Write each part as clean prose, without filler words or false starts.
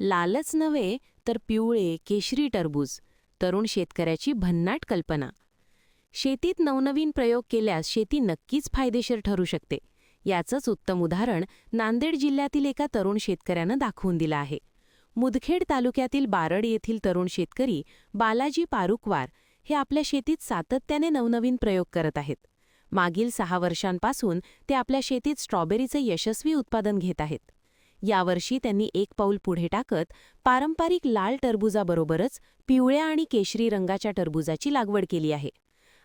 लालच नव्हे तर पिवळे केशरी टरबूज, तरुण शेतकऱ्याची भन्नाट कल्पना. शेतीत नवनवीन प्रयोग केल्यास शेती नक्कीच फायदेशीर ठरू शकते. याचंच उत्तम उदाहरण नांदेड जिल्ह्यातील एका तरुण शेतकऱ्यानं दाखवून दिलं आहे. मुदखेड तालुक्यातील बारड येथील तरुण शेतकरी बालाजी पारुकवार हे आपल्या शेतीत सातत्याने नवनवीन प्रयोग करत आहेत. मागील 6 वर्षांपासून ते आपल्या शेतीत स्ट्रॉबेरीचं यशस्वी उत्पादन घेत आहेत. यावर्षी त्यांनी एक पाऊल पुढे टाकत पारंपरिक लाल टरबूजाबरोबरच पिवळ्या आणि केशरी रंगाच्या टरबूजाची लागवड केली आहे.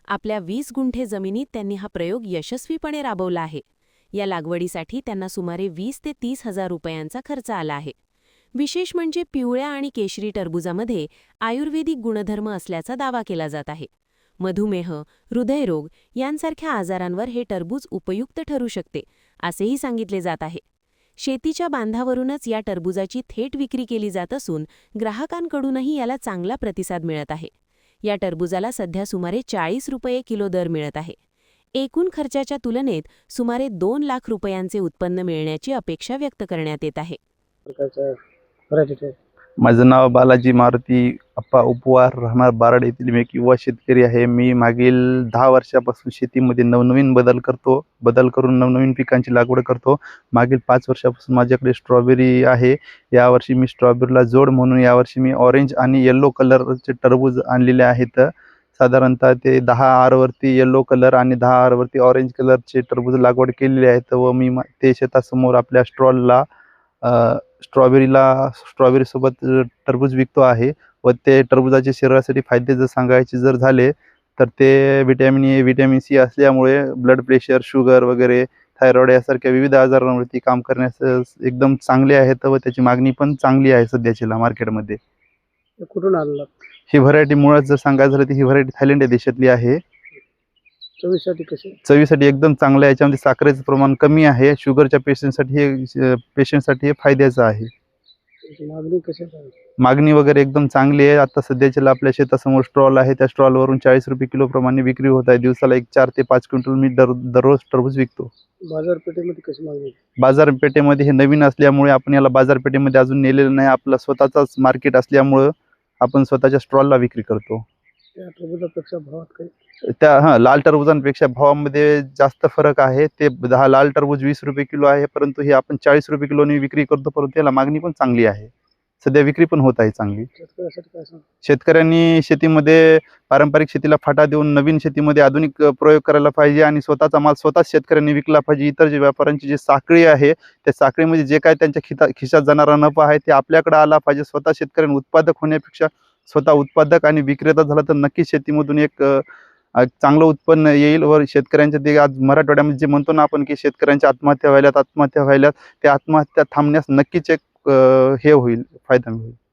आपल्या 20 गुंठे जमिनीत त्यांनी हा प्रयोग यशस्वीपणे राबवला आहे. या लागवडीसाठी त्यांना सुमारे 20 ते 30 हजार रुपयांचा खर्च आला आहे. विशेष म्हणजे पिवळ्या आणि केशरी टरबूजामध्ये आयुर्वेदिक गुणधर्म असल्याचा दावा केला जात आहे. मधुमेह, हृदयरोग यांसारख्या आजारांवर हे टरबूज उपयुक्त ठरू शकते, असेही सांगितले जात आहे. शेतीच्या बांधावरूनच या टरबूजाची थेट विक्री केली जात असून ग्राहकांकडूनही याला चांगला प्रतिसाद मिळत आहे. या टरबूजाला सध्या सुमारे 40 रुपये किलो दर मिळत आहे. एकूण खर्चाच्या तुलनेत सुमारे 2 लाख रुपयांचे उत्पन्न मिळण्याची अपेक्षा व्यक्त करण्यात येत आहे. माझं नाव बालाजी मारुती अप्पा उपवार, राहणार बारड येथील मी एक युवा शेतकरी आहे. मी मागील 10 वर्षापासून शेतीमध्ये नवनवीन बदल करून नवनवीन पिकांची लागवड करतो. मागील 5 वर्षापासून माझ्याकडे स्ट्रॉबेरी आहे. यावर्षी मी स्ट्रॉबेरीला जोड म्हणून यावर्षी मी ऑरेंज आणि येलो कलरचे टरबूज आणलेले आहेत. साधारणतः ते 10 आरवरती येलो कलर आणि 10 आरवरती ऑरेंज कलरचे टरबूज लागवड केलेली आहेत व मी ते शेतासमोर आपल्या स्टॉलला स्ट्रॉबेरीसोबत टरबूज विकतो आहे व ते टरबूजाचे शरीरासाठी फायदे जर सांगायचे झाले तर ते व्हिटॅमिन ए, व्हिटॅमिन सी असल्यामुळे ब्लड प्रेशर, शुगर वगैरे, थायरॉइड यासारख्या विविध आजारांवरती काम करण्यास एकदम चांगले आहेत व त्याची मागणी पण चांगली आहे सध्याच्या मार्केटमध्ये. कुठून आणलं? ही व्हरायटी मुळात जर सांगायचं झालं तर ही व्हरायटी थायलंड या देशातली आहे. चवीसाठी कशी? चवीसाठी एकदम चांगलं आहे. याच्यामध्ये साखरेचं प्रमाण कमी आहे. शुगरच्या पेशंटसाठी हे फायद्याचं आहे. मागणी कशी आहे? मागणी वगैरे एकदम चांगली आहे. आता सध्याच्या आपल्या शेतासमोर स्टॉल आहे, त्या स्टॉलवरून 40 रुपये किलो प्रमाणे विक्री होत आहे. दिवसाला 4 ते 5 क्विंटल मी दररोज टरबूज विकतो. बाजारपेठेमध्ये कशी मागणी? बाजारपेठेमध्ये हे नवीन असल्यामुळे आपण याला बाजारपेठेमध्ये अजून नेलेलं नाही. आपला स्वतःचाच मार्केट असल्यामुळं आपण स्वतःच्या स्टॉलला विक्री करतो. त्या टरबूजापेक्षा भावात काही? लाल टरबूजांपेक्षा भावामध्ये जास्त फरक आहे. ते लाल टरबूज 20 रुपये किलो आहे, परंतु हे आपण 40 रुपये किलोने विक्री करतो. परंतु याला मागणी पण चांगली आहे. सध्या विक्री पण होत आहे चांगली. शेतकऱ्यासाठी काय सांग? शेतकऱ्यांनी शेतीमध्ये पारंपरिक शेतीला फाटा देऊन नवीन शेतीमध्ये आधुनिक प्रयोग करायला पाहिजे आणि स्वतःचा माल स्वतःच शेतकऱ्यांनी विकला पाहिजे. इतर जे व्यापाऱ्यांची जी साखळी आहे त्या साखळीमध्ये जे काय त्यांच्या खिशात जाणारा नफा आहे ते आपल्याकडे आला पाहिजे. स्वतः शेतकऱ्यांनी उत्पादक होण्यापेक्षा स्वतः उत्पादक आणि विक्रेता झाला तर नक्कीच शेतीमधून एक चांगलं उत्पन्न येईल व शेतकऱ्यांच्या ते आज मराठवाड्यामध्ये जे म्हणतो ना आपण की शेतकऱ्यांच्या आत्महत्या व्हायल्यात, त्या आत्महत्या थांबण्यास नक्कीच एक हे होईल, फायदा होईल.